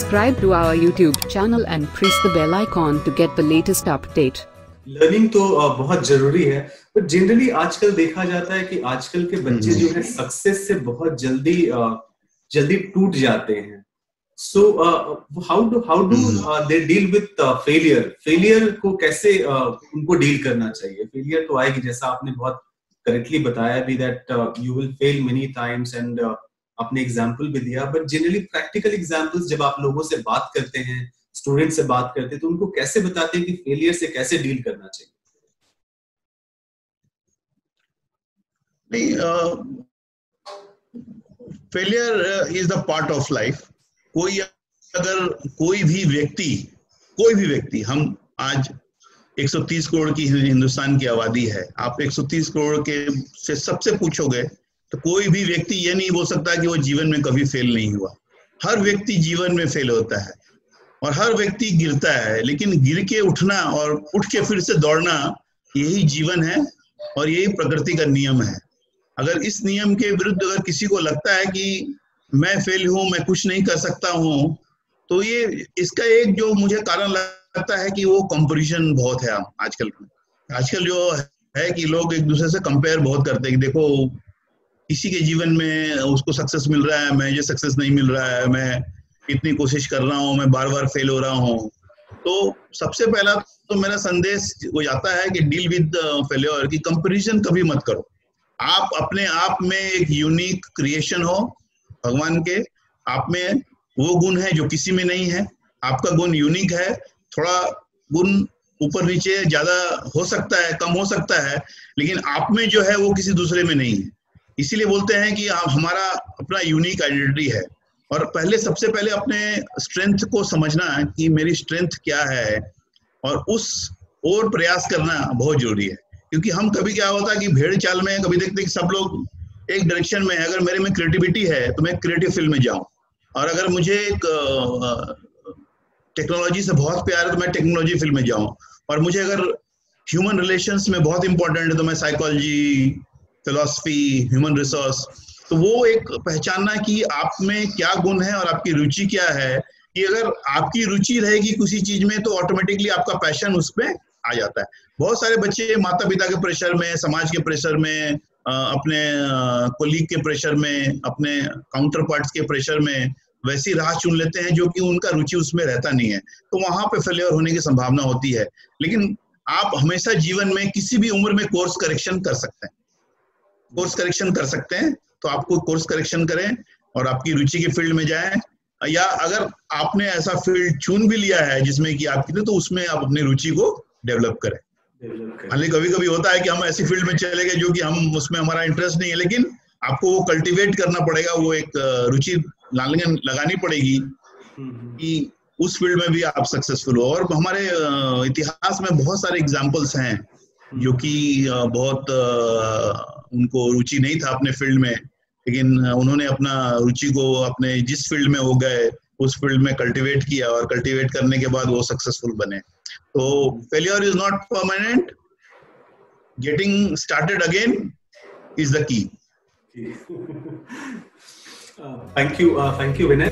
Subscribe to our YouTube channel and press the bell icon to get the latest update. Learning तो बहुत जरूरी है, पर generally आजकल देखा जाता है कि आजकल के बच्चे जो है सक्सेस से बहुत जल्दी टूट जाते हैं. So how do they deal with failure को कैसे उनको डील करना चाहिए? फेलियर तो आएगी, जैसा आपने बहुत करेक्टली बताया भी, that you will fail many times and आपने एग्जांपल भी दिया. बट जनरली प्रैक्टिकल एग्जांपल्स जब आप लोगों से बात करते हैं, स्टूडेंट से बात करते हैं, तो उनको कैसे बताते हैं कि फेलियर से कैसे डील करना चाहिए? नहीं, failure is the part of life. कोई भी व्यक्ति, हम आज 130 करोड़ की हिंदुस्तान की आबादी है. आप 130 करोड़ के से सबसे पूछोगे तो कोई भी व्यक्ति ये नहीं बोल सकता कि वो जीवन में कभी फेल नहीं हुआ. हर व्यक्ति जीवन में फेल होता है और हर व्यक्ति गिरता है, लेकिन गिर के उठना और उठ के फिर से दौड़ना, यही जीवन है और यही प्रकृति का नियम है. अगर इस नियम के विरुद्ध अगर किसी को लगता है कि मैं फेल हूं, मैं कुछ नहीं कर सकता हूं, तो ये इसका एक जो मुझे कारण लगता है कि वो कंपैरिजन बहुत है. आजकल जो है कि लोग एक दूसरे से कंपेयर बहुत करते हैं कि देखो किसी के जीवन में उसको सक्सेस मिल रहा है, मुझे सक्सेस नहीं मिल रहा है, मैं इतनी कोशिश कर रहा हूँ, मैं बार बार फेल हो रहा हूँ. तो सबसे पहला तो मेरा संदेश वो जाता है कि डील विद फेलियर, कि कंपैरिजन कभी मत करो. आप अपने आप में एक यूनिक क्रिएशन हो भगवान के. आप में वो गुण है जो किसी में नहीं है. आपका गुण यूनिक है. थोड़ा गुण ऊपर नीचे ज्यादा हो सकता है, कम हो सकता है, लेकिन आप में जो है वो किसी दूसरे में नहीं है. इसीलिए बोलते हैं कि हमारा अपना यूनिक आइडेंटिटी है. और सबसे पहले अपने स्ट्रेंथ को समझना कि मेरी स्ट्रेंथ क्या है, और उस और प्रयास करना बहुत जरूरी है. क्योंकि हम कभी क्या होता है कि भेड़ चाल में कभी देखते हैं कि सब लोग एक डायरेक्शन में है. अगर मेरे में क्रिएटिविटी है तो मैं क्रिएटिव फील्ड में जाऊं, और अगर मुझे एक टेक्नोलॉजी से बहुत प्यार है तो मैं टेक्नोलॉजी फील्ड में जाऊं, और मुझे अगर ह्यूमन रिलेशंस में बहुत इंपॉर्टेंट है तो मैं साइकोलॉजी, फिलॉसफी, ह्यूमन रिसोर्स. तो वो एक पहचानना कि आप में क्या गुण है और आपकी रुचि क्या है, कि अगर आपकी रुचि रहेगी किसी चीज में तो ऑटोमेटिकली आपका पैशन उस पर आ जाता है. बहुत सारे बच्चे माता पिता के प्रेशर में, समाज के प्रेशर में, अपने कोलीग के प्रेशर में, अपने काउंटर पार्ट्स के प्रेशर में वैसी राह चुन लेते हैं जो कि उनका रुचि उसमें रहता नहीं है. तो वहां पे फेलियर होने की संभावना होती है. लेकिन आप हमेशा जीवन में किसी भी उम्र में कोर्स करेक्शन कर सकते हैं. तो आपको कोर्स करेक्शन करें और आपकी रुचि के फील्ड में जाएं, या अगर आपने ऐसा फील्ड चुन भी लिया है जिसमें कि आपकी, तो उसमें आप अपनी रुचि को डेवलप करें. हालांकि कभी कभी होता है कि हम ऐसी फील्ड में चले गए जो कि हम उसमें हमारा इंटरेस्ट नहीं है, लेकिन आपको वो कल्टीवेट करना पड़ेगा, वो एक रुचि लगानी पड़ेगी कि उस फील्ड में भी आप सक्सेसफुल हो. और हमारे इतिहास में बहुत सारे एग्जाम्पल्स हैं जो कि बहुत उनको रुचि नहीं था अपने फील्ड में, लेकिन उन्होंने अपना रुचि को अपने जिस फील्ड में हो गए उस फील्ड में कल्टीवेट किया, और कल्टीवेट करने के बाद वो सक्सेसफुल बने. तो failure is not permanent. Getting started again is the key. Thank you, Vinay.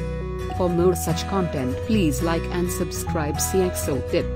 For more such content, please like and subscribe CXO Tip.